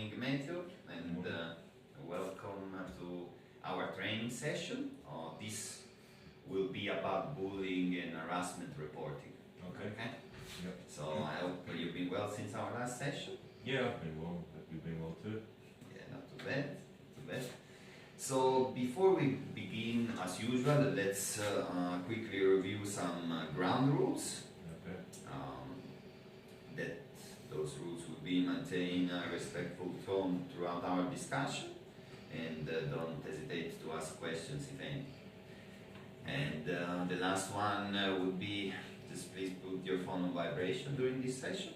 morning, Matthew, and welcome to our training session. This will be about bullying and harassment reporting. Okay. Yep. So I hope you've been well since our last session. Yeah, I've been well. Hope you've been well too. Yeah, not too bad. Not too bad. So before we begin, as usual, let's quickly review some ground rules. Okay. That those rules will be maintain a respectful tone throughout our discussion, and don't hesitate to ask questions if any. And the last one would be just please put your phone on vibration during this session.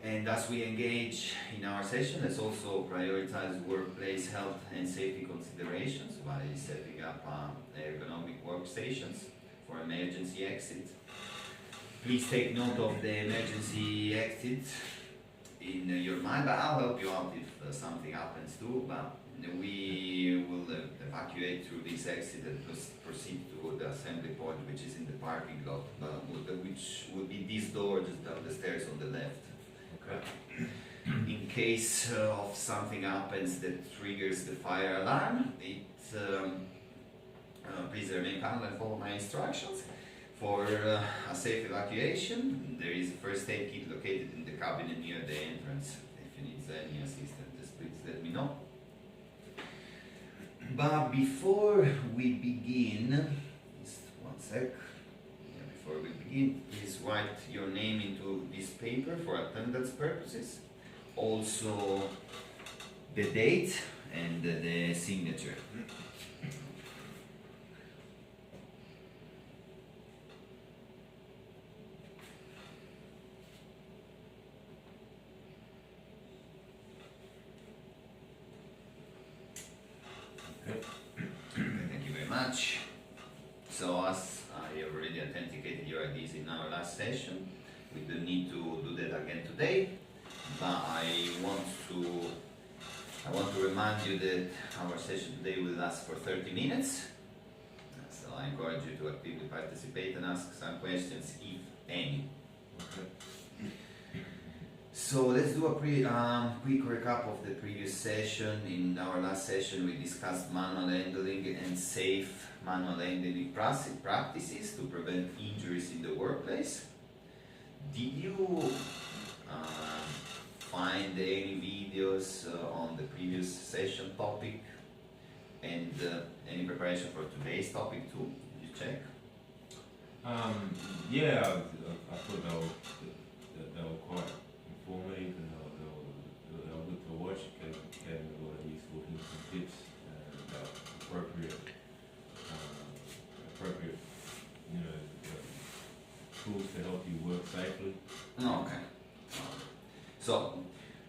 And as we engage in our session, let's also prioritize workplace health and safety considerations by setting up ergonomic workstations for emergency exit. Please take note of the emergency exit in your mind, but I'll help you out if something happens too. But we will evacuate through this exit and proceed to the assembly point, which is in the parking lot, which would be this door just down the stairs on the left. Okay. In case of something happens that triggers the fire alarm, please remain calm and follow my instructions. For a safe evacuation, there is a first aid kit located in the cabinet near the entrance. If you need any assistance, just please let me know. But before we begin, just one sec. Before we begin, please write your name into this paper for attendance purposes. Also, the date and the signature. Thank you very much. So as I already authenticated your IDs in our last session, we don't need to do that again today, but I want to remind you that our session today will last for 30 minutes. So I encourage you to actively participate and ask some questions, if any. Okay. So let's do a quick recap of the previous session. In our last session, we discussed manual handling and safe manual handling practices to prevent injuries in the workplace. Did you find any videos on the previous session topic and any preparation for today's topic too? Did you check? Yeah, I thought they were quite informative and they were good to watch. Gave me a lot of useful hints and tips about appropriate, tools to help you work safely. Okay. So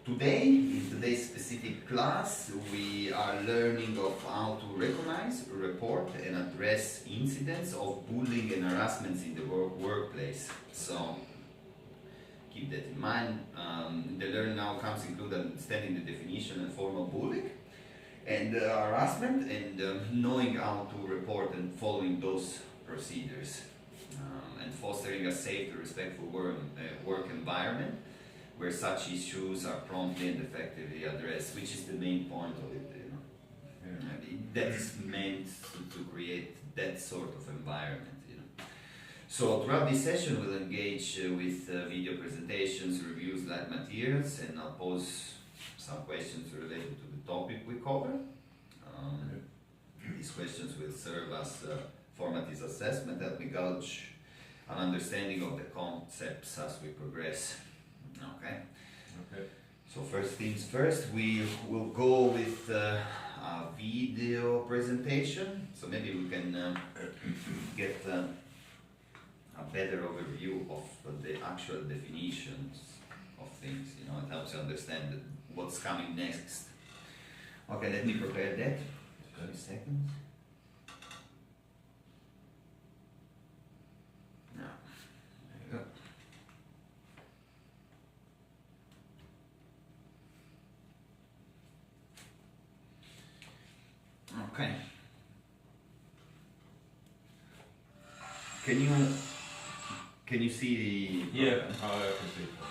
today, in today's specific class, we are learning of how to recognize, report, and address incidents of bullying and harassment in the workplace. So keep that in mind. The learning outcomes include understanding the definition and form of bullying and harassment, and knowing how to report and following those procedures, and fostering a safe and respectful work environment where such issues are promptly and effectively addressed, which is the main point of it. That is meant to create that sort of environment. So throughout this session, we'll engage with video presentations, reviews, slide materials, and I'll pose some questions related to the topic we cover. These questions will serve as formative assessment, helping gauge an understanding of the concepts as we progress. Okay. Okay. So first things first, we will go with a video presentation. So maybe we can get a better overview of the actual definitions of things. It helps you understand what's coming next. Okay, let me prepare that. 30 seconds. Now, there you go. Okay. Can you see the Yeah, I can see that,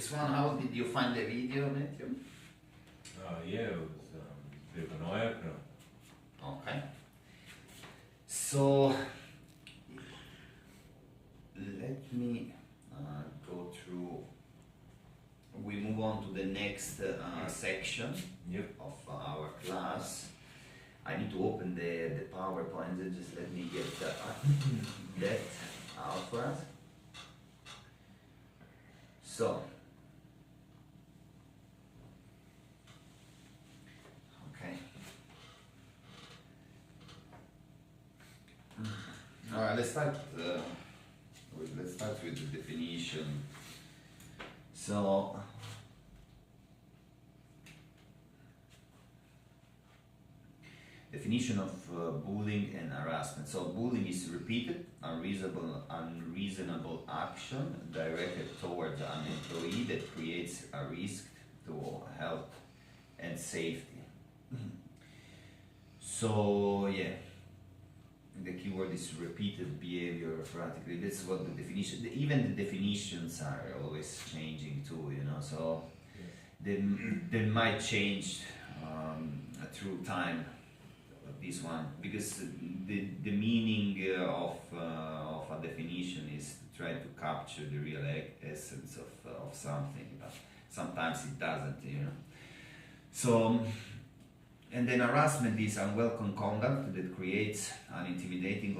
this one, how did you find the video, Matthew? Yeah, it was a bit of an eye opener. Okay. So, let me go through. We move on to the next section Yep. of our class. I need to open the PowerPoint, so just let me get that out for us. So, okay. All right, let's start with the definition. So, definition of bullying and harassment. So, bullying is repeated, unreasonable action directed towards an employee that creates a risk to health and safety. So, yeah, the keyword is repeated behavior. Practically, that's what the definition. Even the definitions are always changing too. So they might change through time. This one, because the meaning of a definition is to try to capture the real essence of something, but sometimes it doesn't. So. And then harassment is unwelcome conduct that creates an intimidating,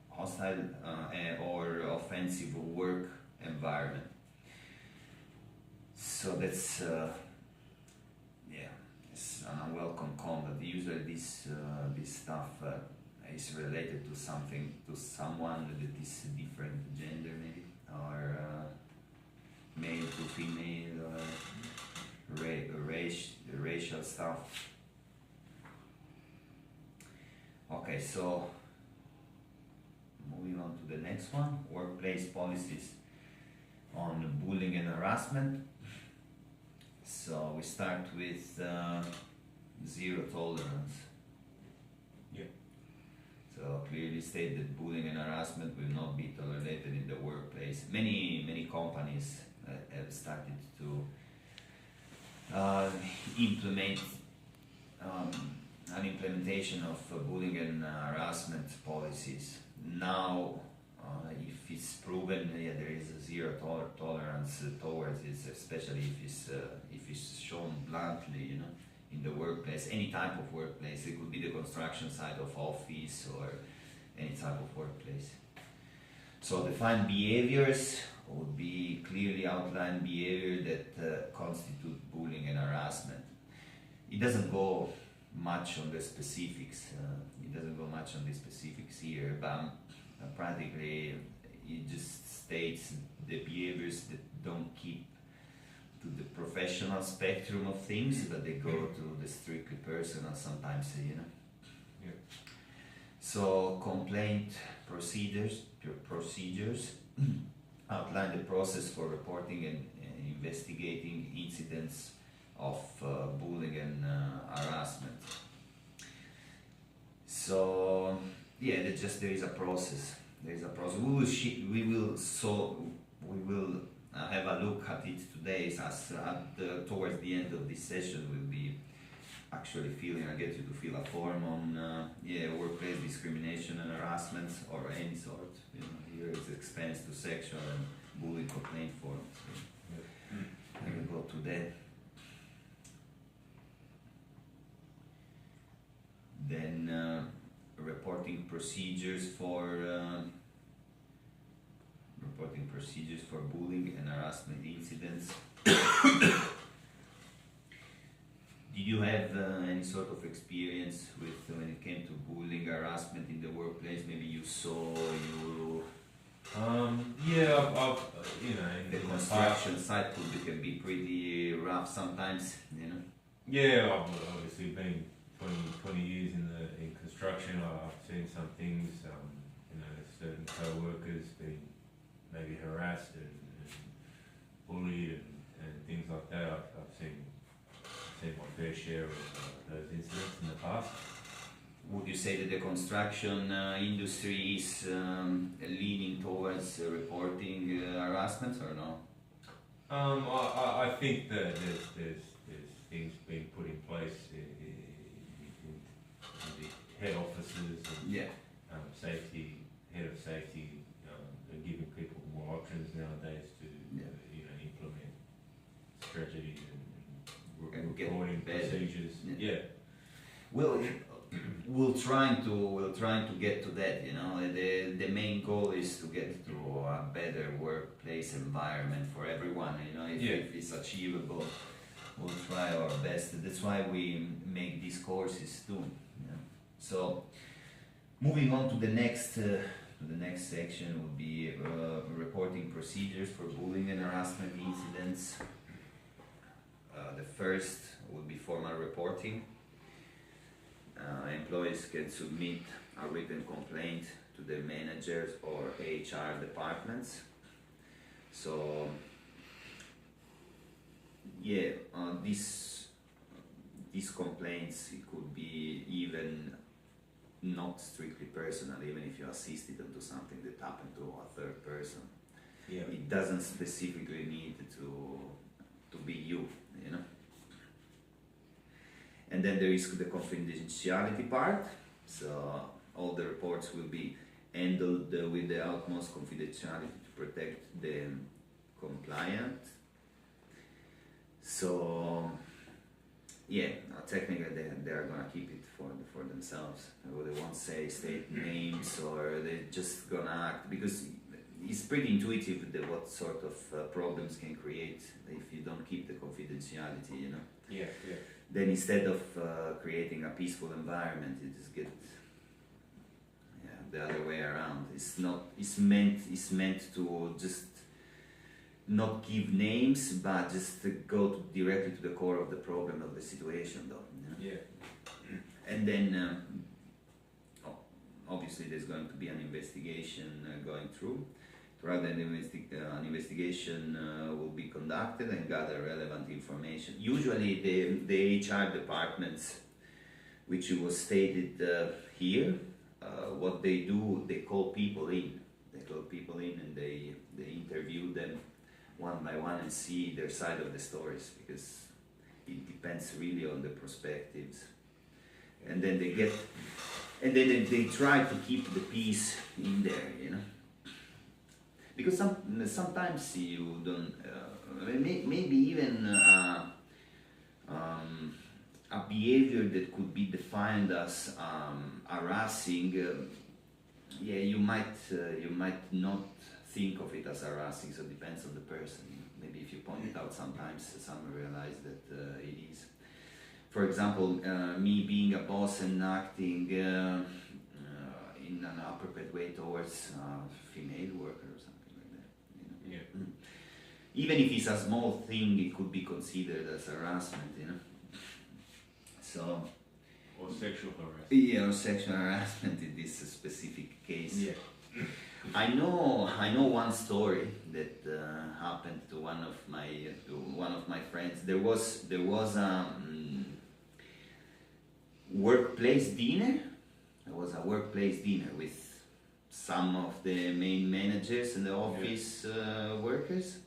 hostile or offensive work environment. So that's it's an unwelcome conduct. Usually this stuff is related to someone that is different gender maybe, or male to female, or racial stuff. Okay, so moving on to the next one, workplace policies on bullying and harassment. So we start with zero tolerance. Yeah. So clearly state that bullying and harassment will not be tolerated in the workplace. Many companies have started to implement an implementation of bullying and harassment policies. Now, if it's proven, there is a zero tolerance towards it, especially if it's shown bluntly, in the workplace, any type of workplace. It could be the construction site of office or any type of workplace. So defined behaviors would be clearly outlined behavior that constitute bullying and harassment. It doesn't go much on the specifics. Here, but practically it just states the behaviors that don't keep to the professional spectrum of things, but they go to the strictly personal sometimes. Yeah. So complaint procedures outline the process for reporting and investigating incidents of bullying and harassment. So there is a process. We will have a look at it today. Towards the end of this session, we'll be actually I get you to fill a form on workplace discrimination and harassment or any sort. Here is expense to sexual and bullying complaint forms. So I will go to that. Then reporting procedures for bullying and harassment incidents. Did you have any sort of experience with when it came to bullying, harassment in the workplace? Maybe you saw I've the construction site can be pretty rough sometimes. Yeah, I've obviously been 20 years in construction. I've seen some things. Certain co-workers being maybe harassed and bullied and things like that. I've seen my fair share of those incidents in the past. Would you say that the construction industry is leaning towards reporting harassment or no? I think that there's things being put in place in the head offices and Yeah. safety, head of safety, and giving people more options nowadays to Yeah. Implement strategies And get reporting better. procedures. Yeah. Yeah. Well, we're trying to get to that. The main goal is to get to a better workplace environment for everyone. If, Yeah. if it's achievable, we'll try our best. That's why we make these courses too. So, moving on to the next section will be reporting procedures for bullying and harassment incidents. The first would be formal reporting. Employees can submit a written complaint to their managers or HR departments. So, yeah, these complaints, it could be even not strictly personal, even if you assisted them to something that happened to a third person. Yeah. It doesn't specifically need to be you. And then there is the confidentiality part. So all the reports will be handled with the utmost confidentiality to protect the compliant. So yeah, technically they are gonna keep it for themselves. They won't say state names, or they're just gonna act, because it's pretty intuitive that what sort of problems can create if you don't keep the confidentiality. Yeah. Yeah. Then instead of creating a peaceful environment, you just get the other way around. It's meant to just not give names, but just to go directly to the core of the problem of the situation, though. Yeah. And then obviously there's going to be an investigation going through. Throughout an investigation will be conducted and gather relevant information. Usually the HR departments, which was stated here, what they do, they call people in. They call people in and they interview them one by one and see their side of the stories, because it depends really on the perspectives. And then they try to keep the peace in there. Because sometimes you don't, maybe even a behavior that could be defined as harassing, you might not think of it as harassing, so it depends on the person. Maybe if you point it out sometimes, some realize that it is. For example, me being a boss and acting in an inappropriate way towards a female worker or something. Yeah. Even if it's a small thing, it could be considered as harassment, So, Or sexual harassment. yeah, or sexual harassment in this specific case. Yeah. I know one story that happened to one of my friends. There was a workplace dinner. There was a workplace dinner with some of the main managers and the office workers,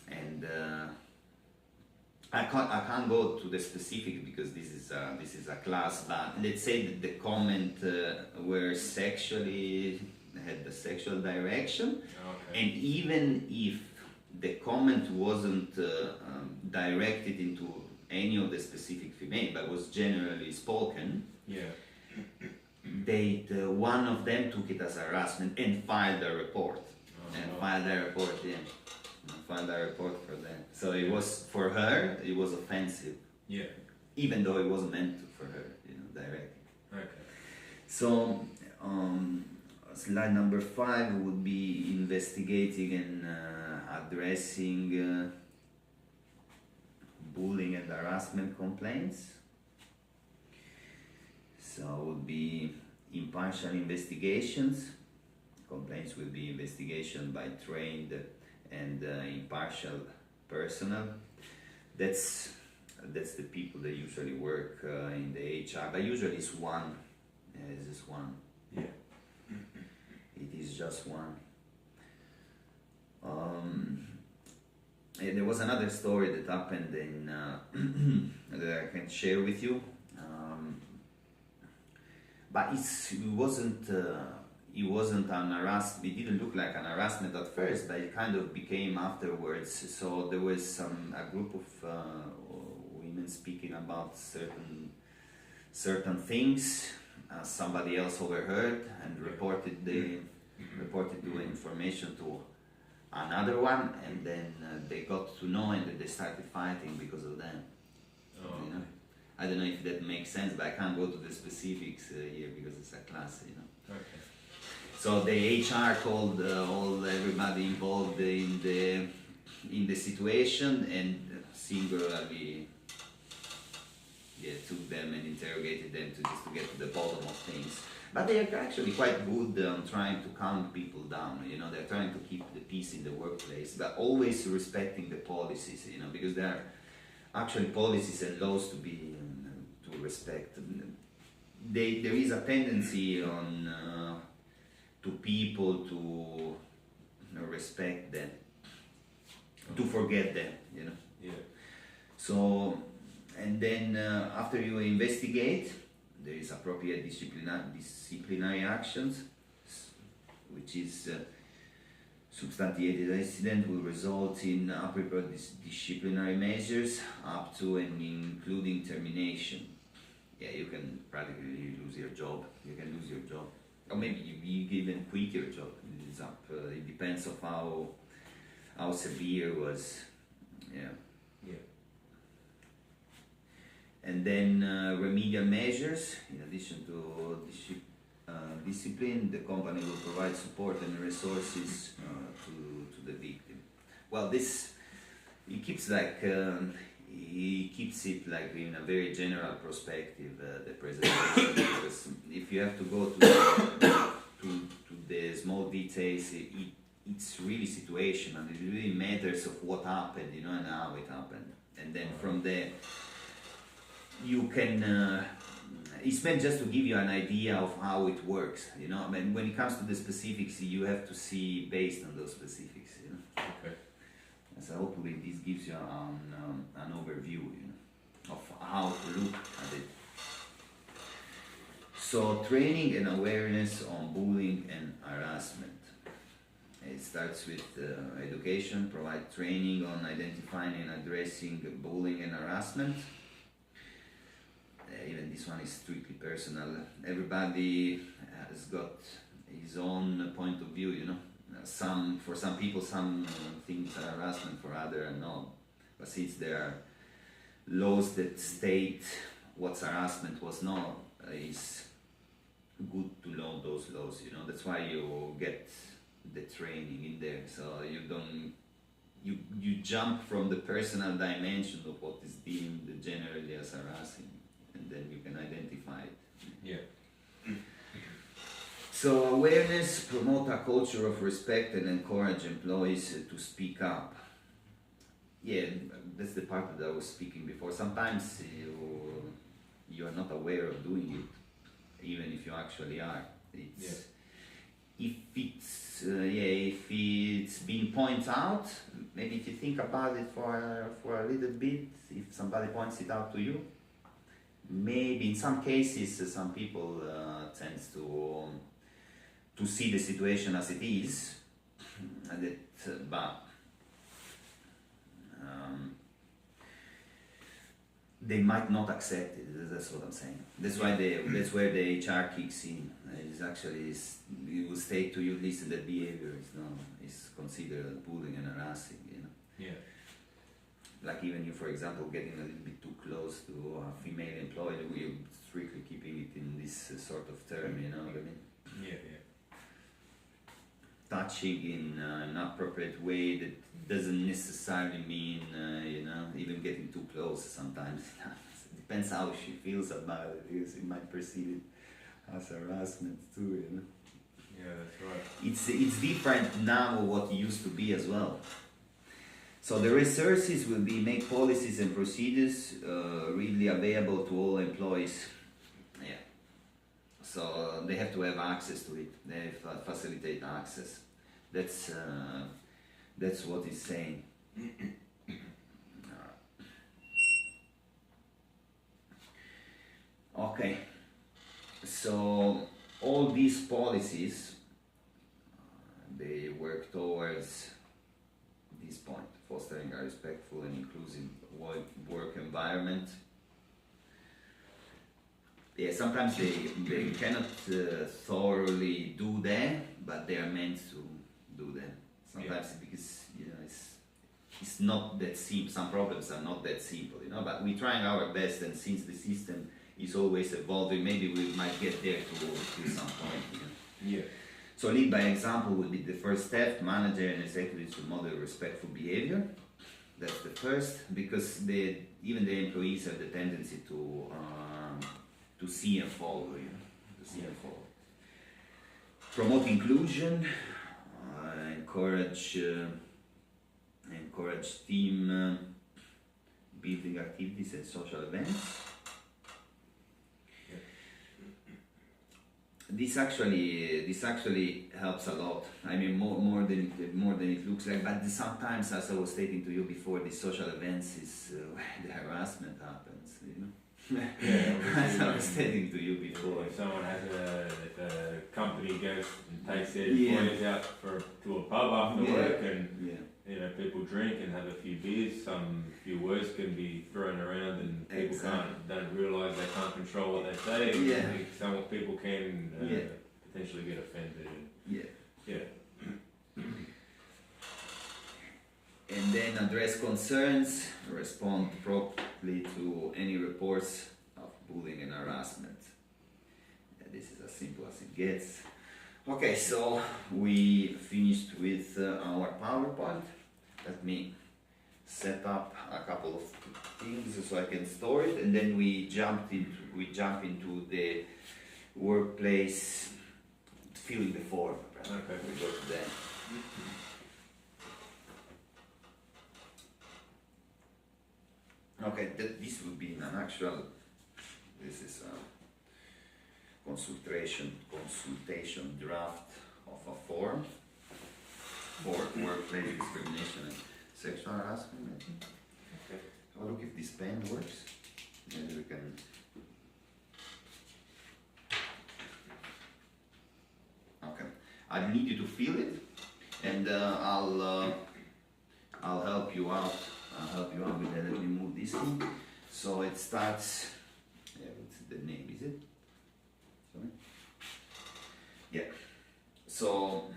and I can't go to the specific because this is a class. But let's say that the comment were had the sexual direction, Okay. and even if the comment wasn't directed into any of the specific female, but was generally spoken. Yeah. One of them took it as harassment and filed a report. Filed a report for them. So it was, for her, it was offensive. Yeah. Even though it wasn't meant for her, directly. Okay. So, slide number 5 would be investigating and addressing bullying and harassment complaints. So would be impartial investigations. Complaints will be investigation by trained and impartial personnel. That's the people that usually work in the HR, but usually it's one. It's just one. Yeah. It is just one. there was another story that happened in that I can share with you, but it wasn't an harassment. It didn't look like an harassment at first, but it kind of became afterwards. So there was a group of women speaking about certain things. Somebody else overheard and reported the information to another one, and then they got to know, and they started fighting because of them. Oh, You know, I don't know if that makes sense, but I can't go to the specifics here because it's a class. You know. okay. So the HR called everybody involved in the situation and singularly took them and interrogated them to get to the bottom of things. But they are actually quite good on trying to calm people down. You know, they're trying to keep the peace in the workplace, but always respecting the policies. You know, because there are actually policies and laws to respect. There is a tendency on to people to respect them, to forget them. You know. Yeah. So, and then after you investigate, there is appropriate disciplinary actions, which is substantiated incident will result in appropriate disciplinary measures up to and including termination. Yeah, you can practically lose your job. You can lose your job, or maybe you even quit your job. It's up. It depends of how severe was. Yeah. Yeah. And then remedial measures. In addition to discipline, the company will provide support and resources to the victim. Well, this he keeps it like in a very general perspective, the presentation. Because if you have to go to the small details, it's really situational. It really matters of what happened, you know, and how it happened, and then from there you can. It's meant just to give you an idea of how it works, you know. I mean, when it comes to the specifics, you have to see based on those specifics, you know. Okay. So hopefully this gives you an overview, you know, of how to look at it. So training and awareness on bullying and harassment. It starts with education, provide training on identifying and addressing bullying and harassment. Even this one is strictly personal. Everybody has got his own point of view, you know. For some people, some things are harassment, for others not. But since there are laws that state what's harassment, what's not, it's good to know those laws, you know. That's why you get the training in there, so you don't you jump from the personal dimension of what is deemed generally as harassing, and then you can identify it. Yeah. So awareness, promote a culture of respect and encourage employees to speak up. Yeah, that's the part that I was speaking before. Sometimes you are not aware of doing it, even if you actually are. If it's been pointed out, maybe if you think about it for a little bit, if somebody points it out to you, maybe in some cases some people tend to see the situation as it is, but they might not accept it. That's what I'm saying. That's where the HR kicks in. It will state to you, listen, that behavior is considered bullying and harassing. You know. Yeah. Like even you, for example, getting a little bit too close to a female employee, we're strictly keeping it in this sort of term. You know what I mean? Yeah. Touching in an appropriate way that doesn't necessarily mean, even getting too close sometimes. It depends how she feels about it, because it might perceive it as harassment too, you know. Yeah, that's right. It's different now of what it used to be as well. So the resources will be make policies and procedures really available to all employees. Yeah. So they have to have access to it. They facilitate access. That's what it's saying. Okay, so all these policies they work towards this point, fostering a respectful and inclusive work environment. Yeah, sometimes they cannot thoroughly do that, but they are meant to do that. Sometimes because it's not that simple. Some problems are not that simple, But we're trying our best, and since the system is always evolving, maybe we might get there to some point. Yeah. So lead by example would be the first step. Manager and executives should model respectful behavior. That's the first, because even the employees have the tendency to see and follow, to see and follow. Promote inclusion, encourage team building activities and social events. This actually helps a lot. I mean, more than it looks like. But sometimes, as I was stating to you before, the social events is where the harassment happens. Yeah, As I was stating to you before. If someone if a company goes and takes their employees out to a pub after work, and people drink and have a few beers, some few words can be thrown around, and people don't realise they can't control what they say. And some people can potentially get offended. And then address concerns, respond promptly to any reports of bullying and harassment. This is as simple as it gets. Okay, so we finished with our PowerPoint. Let me set up a couple of things so I can store it, and then we jump into the workplace, filling the form. Okay. We go to that. Okay, this would be an actual. This is a consultation draft of a form for workplace discrimination and sexual harassment. I think. Okay. Have a look if this pen works. Maybe we can. Okay, I need you to fill it, and I'll help you out. I'll help you out with that. Let me move this thing. So it starts. What's the name? Is it? Sorry. Yeah. So.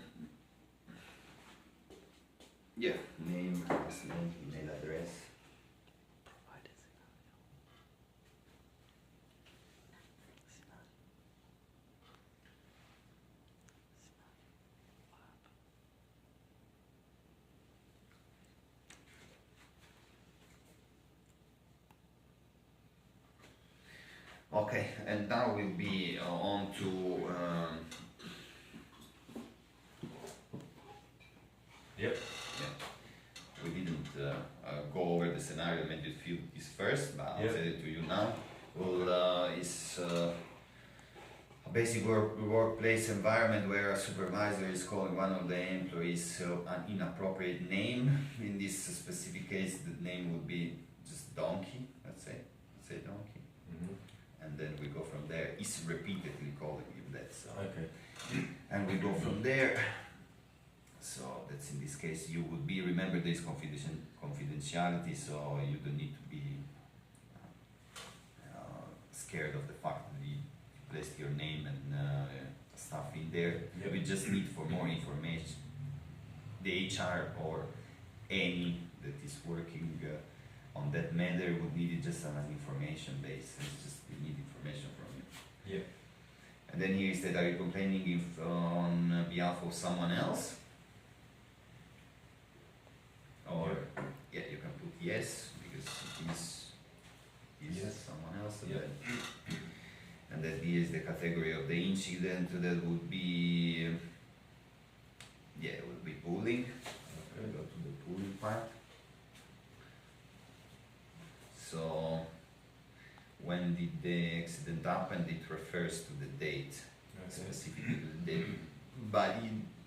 Yeah. Name, last name, email address. Okay, and now we'll be on to Yep. we didn't go over the scenario made you feel this first, but I'll Yep. tell it to you now. Well, it's a basic workplace environment where a supervisor is calling one of the employees an inappropriate name. In this specific case, the name would be just donkey, let's say donkey. Mm-hmm. And then we go from there. It's repeatedly calling him that. So. Okay. And we go from there. So that's in this case you would be, remember there is confidentiality, so you don't need to be scared of the fact that you placed your name and stuff in there. Yep. We just need for more information. The HR or any that is working on that matter would need it just on an information base. It's just we need information from you. Yeah. And then here is that, are you complaining if on behalf of someone else? Or you can put yes because it is Yes. someone else. Yeah. And then here is the category of the incident. That would be it would be bullying. Okay, go to the bullying part. So when did the accident happen? It refers to the date, specifically the date. But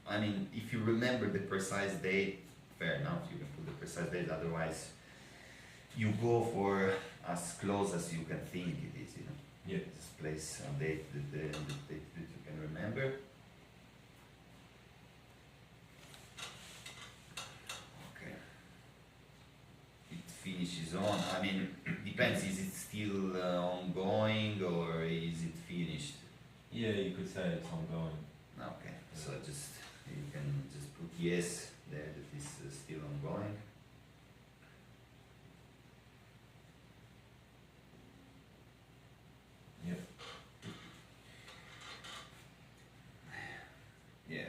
I mean, if you remember the precise date, fair enough, you can put the precise date. Otherwise, you go for as close as you can think it is. Yeah. This place update that you can remember. Okay. It finishes on. I mean, depends. Is it still ongoing or is it finished? Yeah, you could say it's ongoing. Okay. So just you can just put yes there that is still ongoing. Yep. Yeah,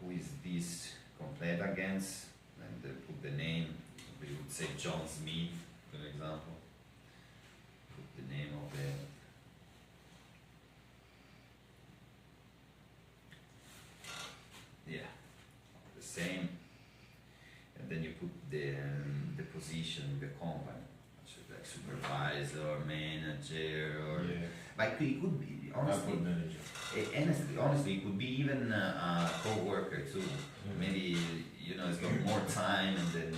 who is this complaint against? And put the name. We would say John Smith, for example. Put the name of the. Yeah, the same. And then you put the position in the company, like supervisor, manager, or. Yeah. Like it could be honestly. Output manager. Honestly, it could be even a co-worker too. Mm. Maybe he's got more time and then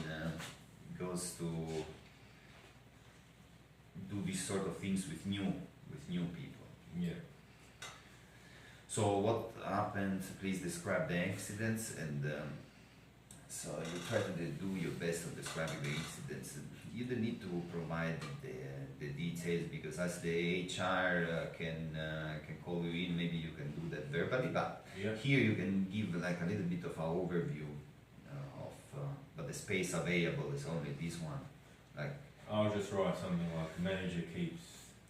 goes to do these sort of things with new people. Yeah. So what happened? Please describe the incidents and. So you try to do your best of describing the incidents. You don't need to provide the details because as the HR can call you in, maybe you can do that verbally. But Yeah. here you can give like a little bit of an overview but the space available is only this one. Like I'll just write something like manager keeps.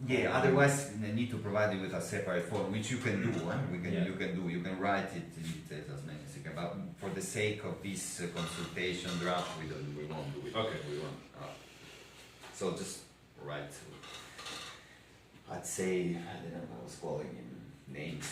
yeah. Otherwise, they need to provide you with a separate form, which you can do. Yeah. You can write it in details as many as you can. But for the sake of this consultation draft, we won't do it. Okay. We won't. So just write. I'd say I don't know. I was calling him names.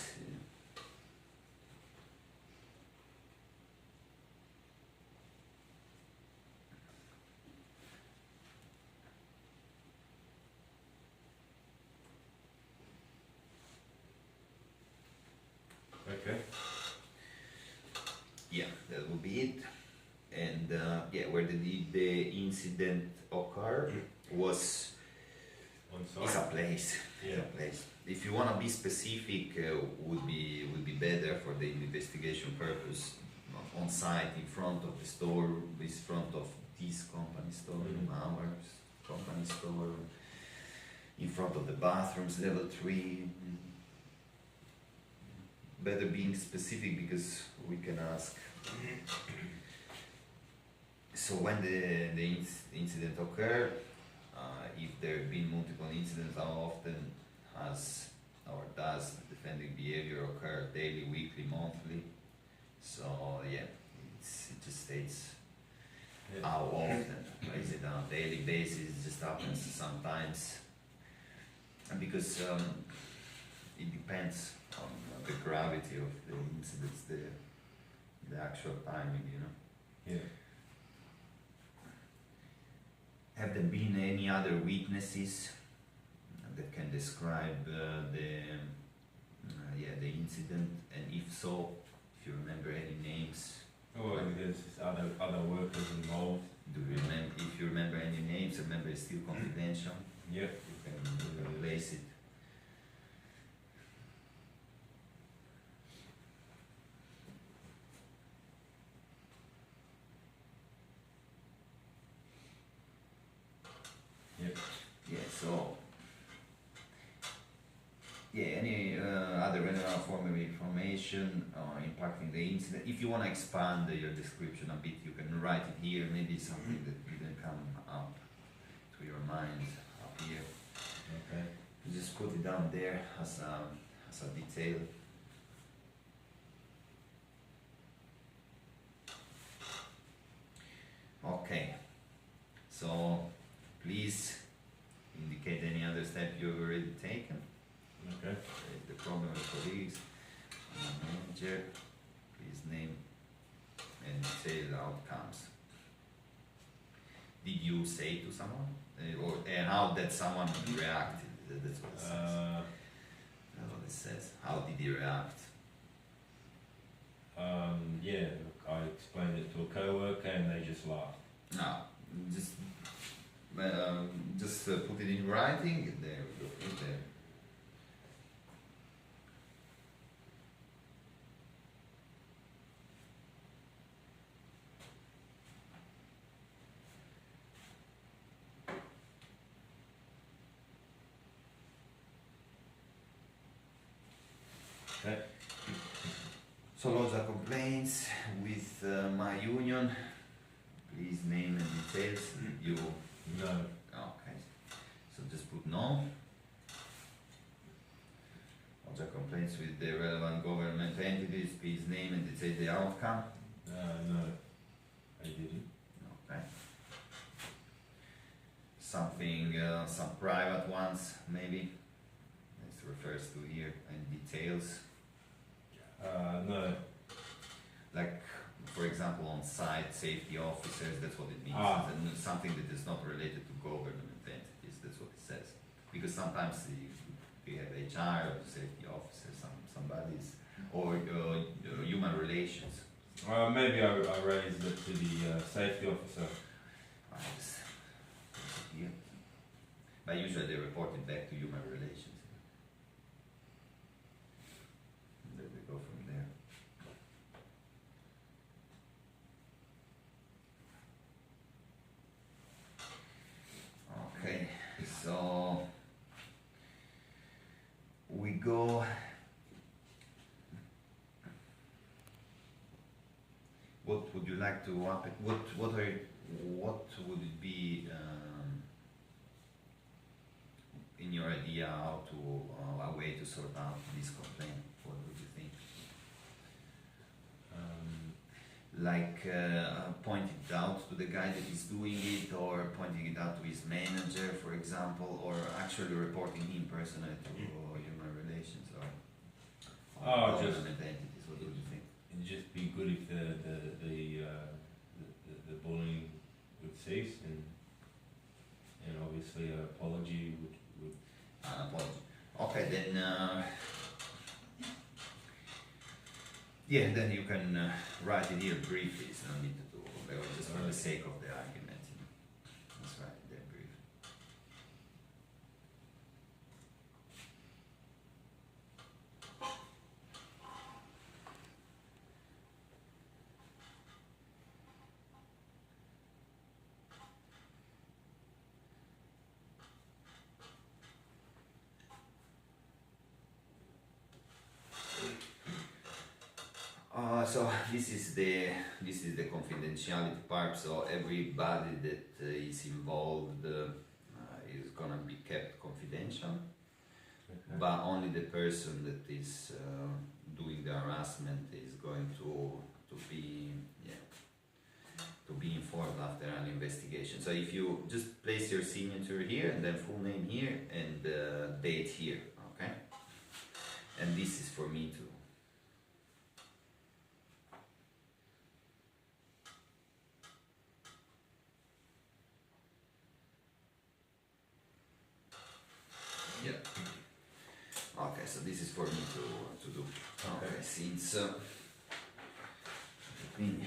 Okay. Yeah, that will be it. And where the incident occur was On is site. a place. Yeah. It's a place. If you wanna be specific, would be better for the investigation purpose. On site, in front of the store, in front of this company store, Mhm. ours company store, in front of the bathrooms, level 3. Better being specific because we can ask. So when the incident occurred, if there have been multiple incidents, how often has or does defending behavior occur daily, weekly, monthly? So yeah, it just states Yeah. how often. Is it on a daily basis? It just happens sometimes. And because it depends on the gravity of the incidents, the actual timing, Yeah. Have there been any other weaknesses that can describe the incident? And if so, if you remember any names, Oh, well, there's other workers involved. do you remember? If you remember any names, remember it's still confidential. Yep. You can place it. Yep. Yeah. So. Yeah, any other relevant form of information impacting the incident. If you want to expand your description a bit, you can write it here. Maybe something that didn't come up to your mind up here. Okay. You just put it down there as a detail. Okay. So please indicate any other step you've already taken. Okay. The problem with colleagues, manager, please name and detail outcomes. Did you say to someone, and how did someone reacted? That's what it says. That's what it says. How did he react? Yeah, I explained it to a co-worker and they just laughed. No, just put it in writing. There we go. Put there. Okay. So loads of complaints with my union. Please name and details. You No. okay? So just put no. Loads of complaints with the relevant government entities. Please name and detail the outcome. No. I didn't. Okay. Something, some private ones maybe. This refers to here and details. No. Like, for example, on site safety officers, that's what it means. Ah. And something that is not related to government entities, that's what it says. Because sometimes we have HR or safety officer, somebody's, or human relations. Maybe I raised it to the safety officer. Yeah. But usually they report it back to human relations. And then we go from there. Okay, so we go. What would you like to up? What would it be in your idea how to a way to sort out this complaint? What would you think? Like pointing it out to the guy that is doing it, or pointing it out to his manager, for example, or actually reporting him personally to human relations or government entities. What would you think? It'd just be good if the bullying would cease, and obviously an apology would. An apology. Okay, then. Yeah, then you can write it here briefly. It's no need to do, just for the sake of the argument. You know. Let's write it there briefly. So this is the confidentiality part. So everybody that is involved is gonna be kept confidential, Okay. but only the person that is doing the harassment is going to be informed after an investigation. So if you just place your signature here and then full name here and date here, okay? And this is for me to. Yeah. Okay, so this is for me to do. Okay, since let me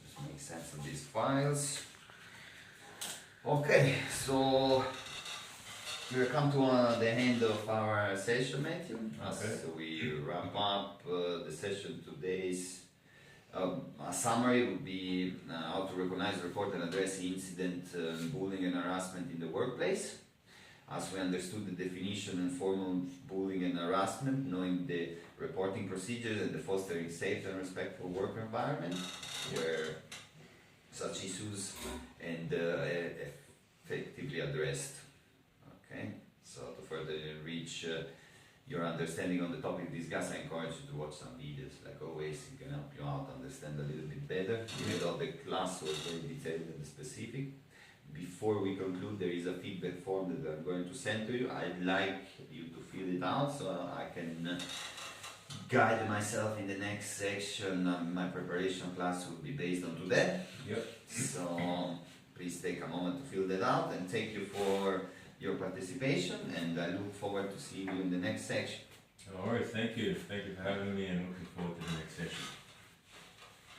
just make sense of these files. Okay, so we come to the end of our session, Matthew. Okay. So we wrap up the session today's. A summary would be how to recognize, report, and address incident, bullying, and harassment in the workplace. As we understood the definition and form of bullying and harassment, knowing the reporting procedures and the fostering safe and respectful work environment where such issues and effectively addressed. Okay, so to further enrich your understanding on the topic discussed, I encourage you to watch some videos. Like always, it can help you out understand a little bit better, even though the class was very detailed and specific. Before we conclude, there is a feedback form that I'm going to send to you. I'd like you to fill it out so I can guide myself in the next section. My preparation class will be based on that. Yep. So please take a moment to fill that out, and thank you for your participation, and I look forward to seeing you in the next section. All right, thank you. Thank you for having me, and looking forward to the next session.